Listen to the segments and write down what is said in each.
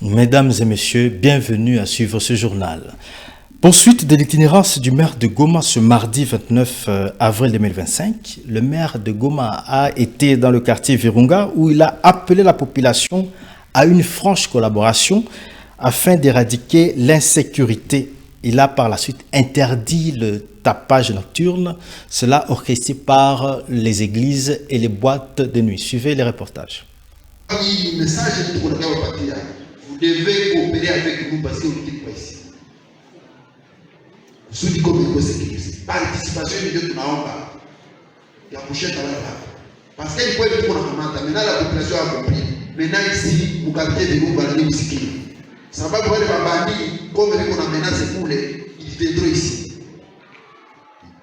Mesdames et messieurs, bienvenue à suivre ce journal. Poursuite de l'itinérance du maire de Goma ce mardi 29 avril 2025. Le maire de Goma a été dans le quartier Virunga où il a appelé la population à une franche collaboration afin d'éradiquer l'insécurité. Il a par la suite interdit le tapage nocturne, cela orchestré par les églises et les boîtes de nuit. Suivez les reportages. Vous devez coopérer avec nous parce que vous n'êtes pas ici. Sous du comité de sécurité. Participation de Dieu, il y a couché dans la parce qu'il faut être pour maintenant la population a compris. Maintenant ici, vous captez de nous balader aussi. Ça va pouvoir les bandits, comme on a menacé pour les, ils viendront ici.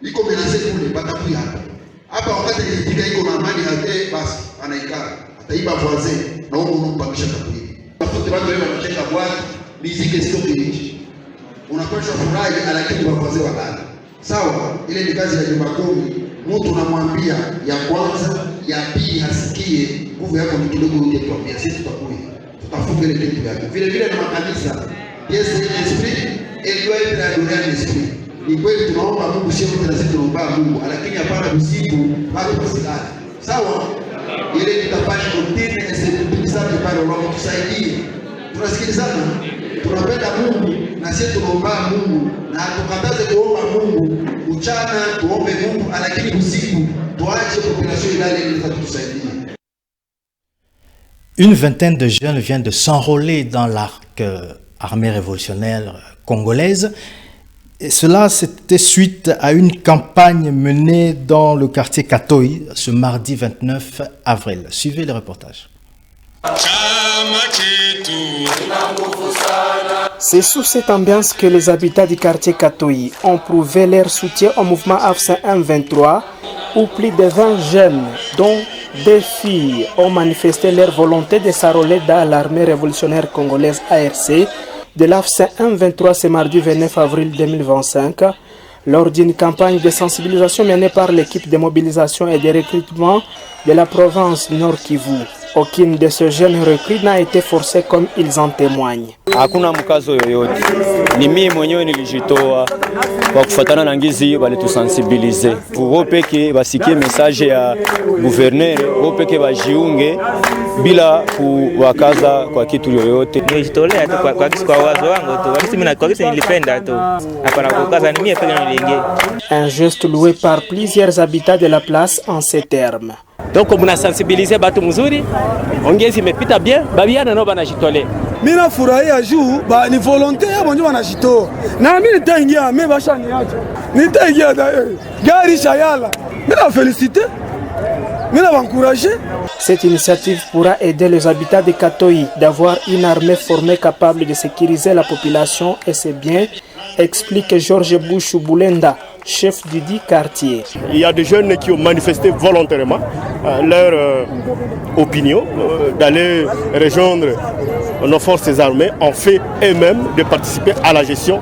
Ils ont menacé pour les bataouilles. Après, on va te dire qu'ils ont mani à des passes en écart. À taïba voisin, non, on n'a pas de château. Unapaswa furahi lakini wakoze wabaya. Sawa, ile ni kazi ya nyumba kumi. Mtu unamwambia ya kwanza, ya pili hasikie, nguvu yako ni kidogo uje tuambia sisi tutakuja. Tutafunga ile kitu yako. Vile vile na makanisa. Yes, l'esprit et doit être adoré à l'esprit. Ni kweli tunaomba Mungu sio mtu anasema tunaomba Mungu, lakini hapana usiku bado kusilala. Sawa? Ile tutafanya routine na sisi pale roho tusaidie. Tunasikilizana, tunapenda Mungu na sisi tunaomba Mungu na tukataze kuomba Mungu mchana tuombe Mungu lakini usiku tuache population ilale ili tusaidie. Une vingtaine de jeunes viennent de s'enrôler dans l'arc armée révolutionnaire congolaise. Et cela, c'était suite à une campagne menée dans le quartier Katoi ce mardi 29 avril. Suivez le reportage. C'est sous cette ambiance que les habitants du quartier Katoi ont prouvé leur soutien au mouvement AFC M23 où plus de 20 jeunes, dont des filles, ont manifesté leur volonté de s'enrôler dans l'armée révolutionnaire congolaise ARC de l'AFC M23 ce mardi 29 avril 2025 lors d'une campagne de sensibilisation menée par l'équipe de mobilisation et de recrutement de la province Nord Kivu. Aucune de ces jeunes recrues n'a été forcée comme ils en témoignent. Hakuna mkazo yoyote. Ni mimi mwenyewe nilijitoa kwa kufuatana na ngizi walitusensibilize. Wao peke basikie message ya gouverneur, wao peke bajiunge bila kuwakaza kwa kitu yoyote. Nilijitolea tu kwa wazo wangu tu. Wakati mimi kwa kisa nilipenda tu. Hapana kukaza ni mimi peke niliingia. Un geste loué par plusieurs habitants de la place en ces termes. Donc muna sensibiliser batu mzuri, ongezi imepita bien, babiana nao banajitolea. Mimi nafurahia juu ni volontaire bonjo wanajitoa. Na mimi nitaingia, mimi basha niacha. Nitaingia gari shayala. Mimi na féliciter. Mimi na encourager. Cette initiative pourra aider les habitants de Katoi d'avoir une armée formée capable de sécuriser la population et ses biens, explique Georges Bouchou Boulenda, chef du dit quartier. Il y a des jeunes qui ont manifesté volontairement leur opinion d'aller rejoindre nos forces armées, ont fait eux-mêmes de participer à la gestion,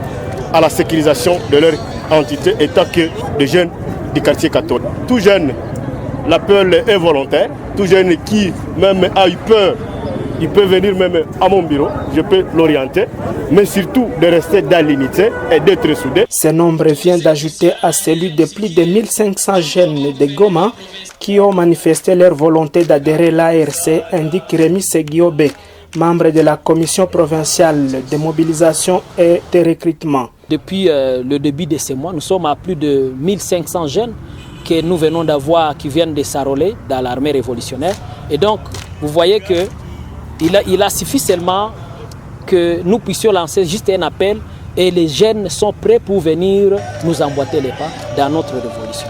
à la sécurisation de leur entité, étant que des jeunes du quartier catholique. Tout jeune, l'appel est volontaire. Tout jeune qui même a eu peur, il peut venir même à mon bureau, je peux l'orienter, mais surtout de rester dans l'unité et d'être soudé. Ce nombre vient d'ajouter à celui de plus de 1500 jeunes de Goma qui ont manifesté leur volonté d'adhérer à l'ARC, indique Rémi Seguiobe, membre de la commission provinciale de mobilisation et de recrutement. Depuis le début de ce mois, nous sommes à plus de 1500 jeunes que nous venons d'avoir qui viennent de s'enrôler dans l'armée révolutionnaire. Et donc, vous voyez que il a suffi seulement que nous puissions lancer juste un appel et les jeunes sont prêts pour venir nous emboîter les pas dans notre révolution.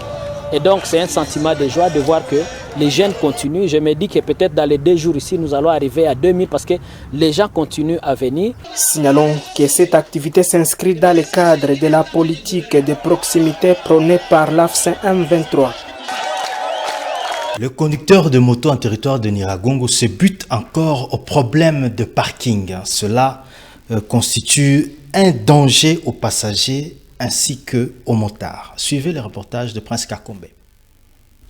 Et donc, c'est un sentiment de joie de voir que les jeunes continuent. Je me dis que peut-être dans les 2 jours ici, nous allons arriver à 2000 parce que les gens continuent à venir. Signalons que cette activité s'inscrit dans le cadre de la politique de proximité prônée par l'AFSIN M23. Le conducteur de moto en territoire de Nyiragongo se bute encore au problème de parking. Cela constitue un danger aux passagers ainsi qu'aux motards. Suivez le reportage de Prince Kakombe.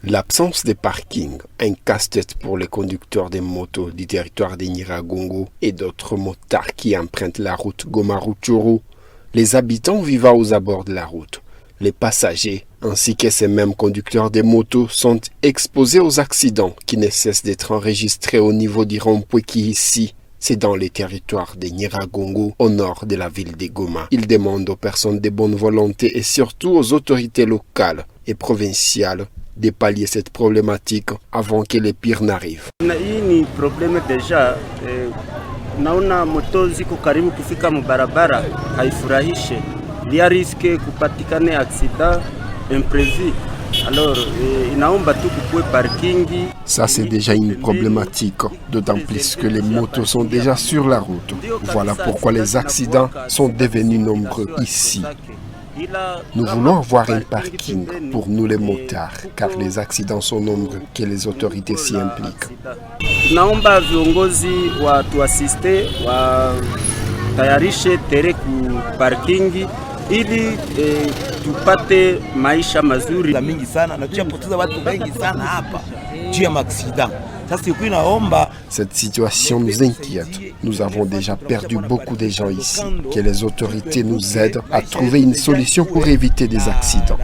L'absence de parking, un casse-tête pour les conducteurs des motos du territoire de Nyiragongo et d'autres motards qui empruntent la route Goma-Rutshuru, les habitants vivant aux abords de la route, les passagers ainsi que ces mêmes conducteurs des motos sont exposés aux accidents qui ne cessent d'être enregistrés au niveau du rond-point qui ici, c'est dans les territoires de Nyiragongo, au nord de la ville de Goma. Ils demandent aux personnes de bonne volonté et surtout aux autorités locales et provinciales de pallier cette problématique avant que le pire n'arrive. Hii ni probleme deja naona moto ziko karibu kufika mubarabara haifurahishe lia riske kupatikane accident imprévu. Alors inaomba tu kukue parkingi. Ça c'est déjà une problématique, d'autant plus que les motos sont déjà sur la route. Voilà pourquoi les accidents sont devenus nombreux ici. Nous voulons avoir un parking pour nous les motards, car les accidents sont nombreux, que les autorités s'y impliquent. Naomba viongozi watuasiste watayarishe tere ku parkingi ili tupate maisha mazuri. Mingi sana na tushapoteza watu wengi sana hapa juu ya accident. Cette situation nous inquiète. Nous avons déjà perdu beaucoup de gens ici. Que les autorités nous aident à trouver une solution pour éviter des accidents.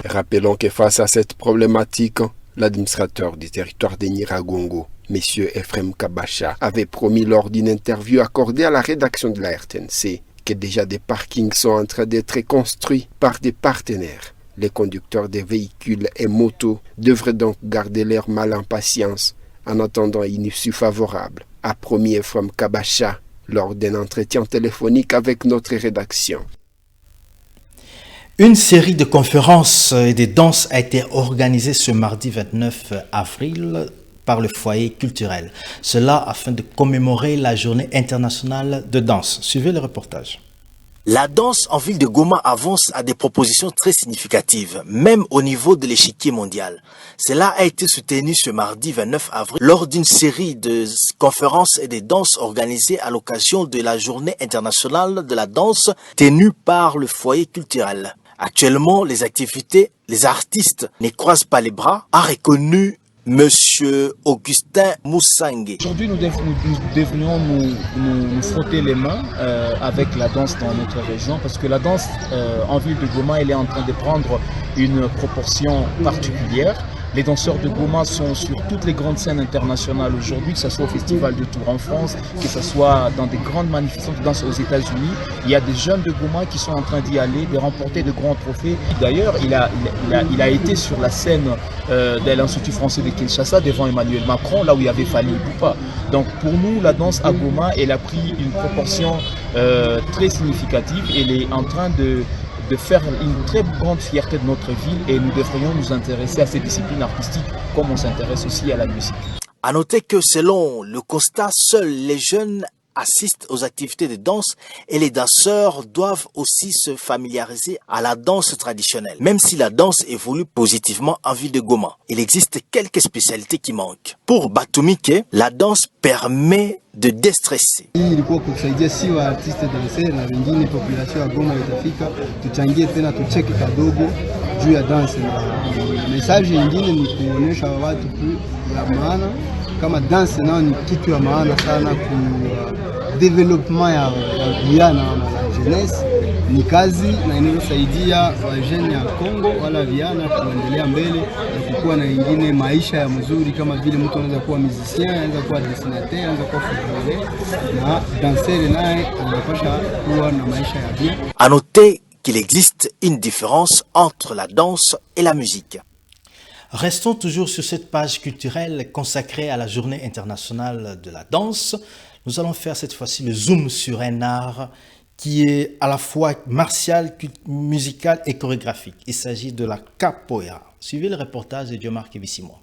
Rappelons que face à cette problématique, l'administrateur du territoire de Nyiragongo, M. Ephraim Kabasha, avait promis lors d'une interview accordée à la rédaction de la RTNC que déjà des parkings sont en train d'être construits par des partenaires. Les conducteurs des véhicules et motos devraient donc garder leur mal en patience en attendant une issue favorable, a promis Ephraim Kabasha lors d'un entretien téléphonique avec notre rédaction. Une série de conférences et de danses a été organisée ce mardi 29 avril par le foyer culturel. Cela afin de commémorer la journée internationale de danse. Suivez le reportage. La danse en ville de Goma avance à des propositions très significatives, même au niveau de l'échiquier mondial. Cela a été soutenu ce mardi 29 avril lors d'une série de conférences et de danses organisées à l'occasion de la journée internationale de la danse tenue par le foyer culturel. Actuellement, les activités, les artistes ne croisent pas les bras, a reconnu Monsieur Augustin Moussangue. Aujourd'hui, nous devrions nous frotter les mains avec la danse dans notre région parce que la danse en ville de Goma, elle est en train de prendre une proportion particulière. Les danseurs de Goma sont sur toutes les grandes scènes internationales aujourd'hui, que ce soit au Festival de Tours en France, que ce soit dans des grandes manifestations de danse aux États-Unis. Il y a des jeunes de Goma qui sont en train d'y aller, de remporter de grands trophées. D'ailleurs, il a été sur la scène de l'Institut français de Kinshasa devant Emmanuel Macron, là où il y avait Fali Ipupa. Donc pour nous, la danse à Goma, elle a pris une proportion très significative. Elle est en train de faire une très grande fierté de notre ville et nous devrions nous intéresser à ces disciplines artistiques comme on s'intéresse aussi à la musique. À noter que selon le constat, seuls les jeunes assistent aux activités de danse et les danseurs doivent aussi se familiariser à la danse traditionnelle. Même si la danse évolue positivement en ville de Goma, il existe quelques spécialités qui manquent. Pour Batumike, la danse permet de déstresser. Hii ilikuwa kusaidia si wa artiste danser na wengine population ya Goma itafika tuchangie tena tucheke kadogo juu ya dance, na message nyingine ni kuonesha watu ya maana kama dance nao ni kitu ya maana sana ku development ya vijana na jeunesse. Ni kazi na inayosaidia wajeni ya Kongo wala vijana kuendelea mbele na kukuwa na ingine maisha ya mzuri, kama vile mtu anaweza kuwa musicien, anaweza kuwa dessinateur, anaweza kuwa footballer na danser naye anapasha kuwa na maisha ya bien. À noter qu'il existe une différence entre la danse et la musique. Restons toujours sur cette page culturelle consacrée à la Journée internationale de la danse. Nous allons faire cette fois-ci le zoom sur un art qui est à la fois martiale, musicale et chorégraphique. Il s'agit de la capoeira. Suivez le reportage de Diomar Kevissimo.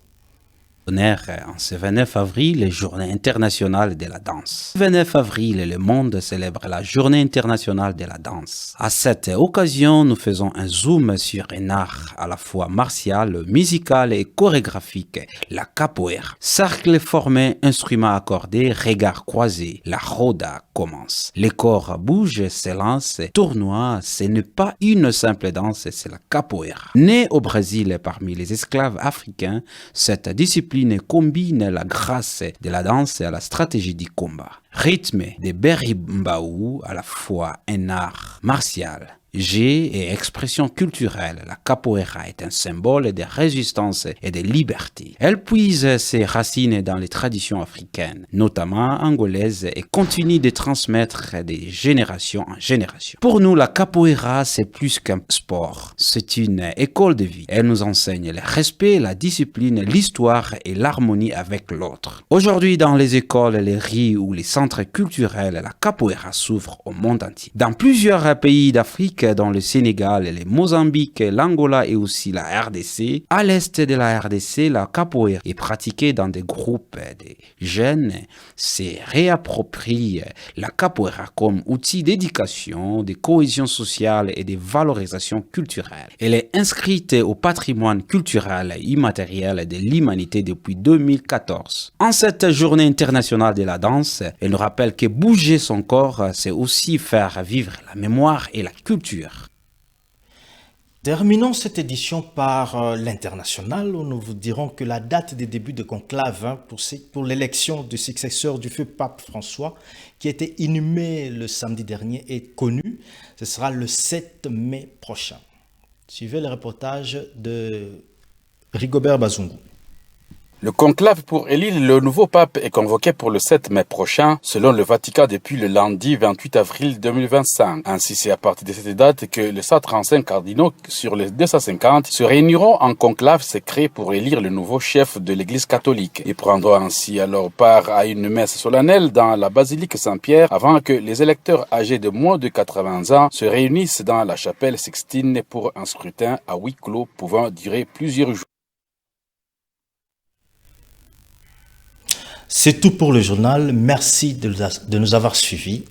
En ce 29 avril, les Journées internationales de la danse. Le 29 avril, le monde célèbre la Journée internationale de la danse. À cette occasion, nous faisons un zoom sur un art à la fois martial, musical et chorégraphique, la capoeira. Cercle formé, instrument accordé, regard croisé, la roda commence. Les corps bougent, s'élancent, tournoient. Ce n'est pas une simple danse, c'est la capoeira. Née au Brésil parmi les esclaves africains, cette discipline combine la grâce de la danse à la stratégie du combat. Rythme de berimbau, à la fois un art martial, jeu et expression culturelle, la capoeira est un symbole de résistance et de liberté. Elle puise ses racines dans les traditions africaines, notamment angolaises, et continue de transmettre de génération en génération. Pour nous, la capoeira, c'est plus qu'un sport. C'est une école de vie. Elle nous enseigne le respect, la discipline, l'histoire et l'harmonie avec l'autre. Aujourd'hui, dans les écoles, les rues ou les centres culturels, la capoeira s'ouvre au monde entier. Dans plusieurs pays d'Afrique, dans le Sénégal, le Mozambique, l'Angola et aussi la RDC. À l'est de la RDC, la capoeira est pratiquée dans des groupes de jeunes se réapproprient la capoeira comme outil d'éducation, de cohésion sociale et de valorisation culturelle. Elle est inscrite au patrimoine culturel immatériel de l'humanité depuis 2014. En cette journée internationale de la danse, elle nous rappelle que bouger son corps, c'est aussi faire vivre la mémoire et la culture. Terminons cette édition par l'international où nous vous dirons que la date des débuts de conclave pour l'élection du successeur du feu pape François qui a été inhumé le samedi dernier est connue. Ce sera le 7 mai prochain. Suivez le reportage de Rigobert Bazungu. Le conclave pour élire le nouveau pape est convoqué pour le 7 mai prochain, selon le Vatican depuis le lundi 28 avril 2025. Ainsi, c'est à partir de cette date que les 135 cardinaux sur les 250 se réuniront en conclave secret pour élire le nouveau chef de l'Église catholique. Ils prendront ainsi alors part à une messe solennelle dans la basilique Saint-Pierre avant que les électeurs âgés de moins de 80 ans se réunissent dans la chapelle Sixtine pour un scrutin à huis clos pouvant durer plusieurs jours. C'est tout pour le journal. Merci de nous avoir suivis.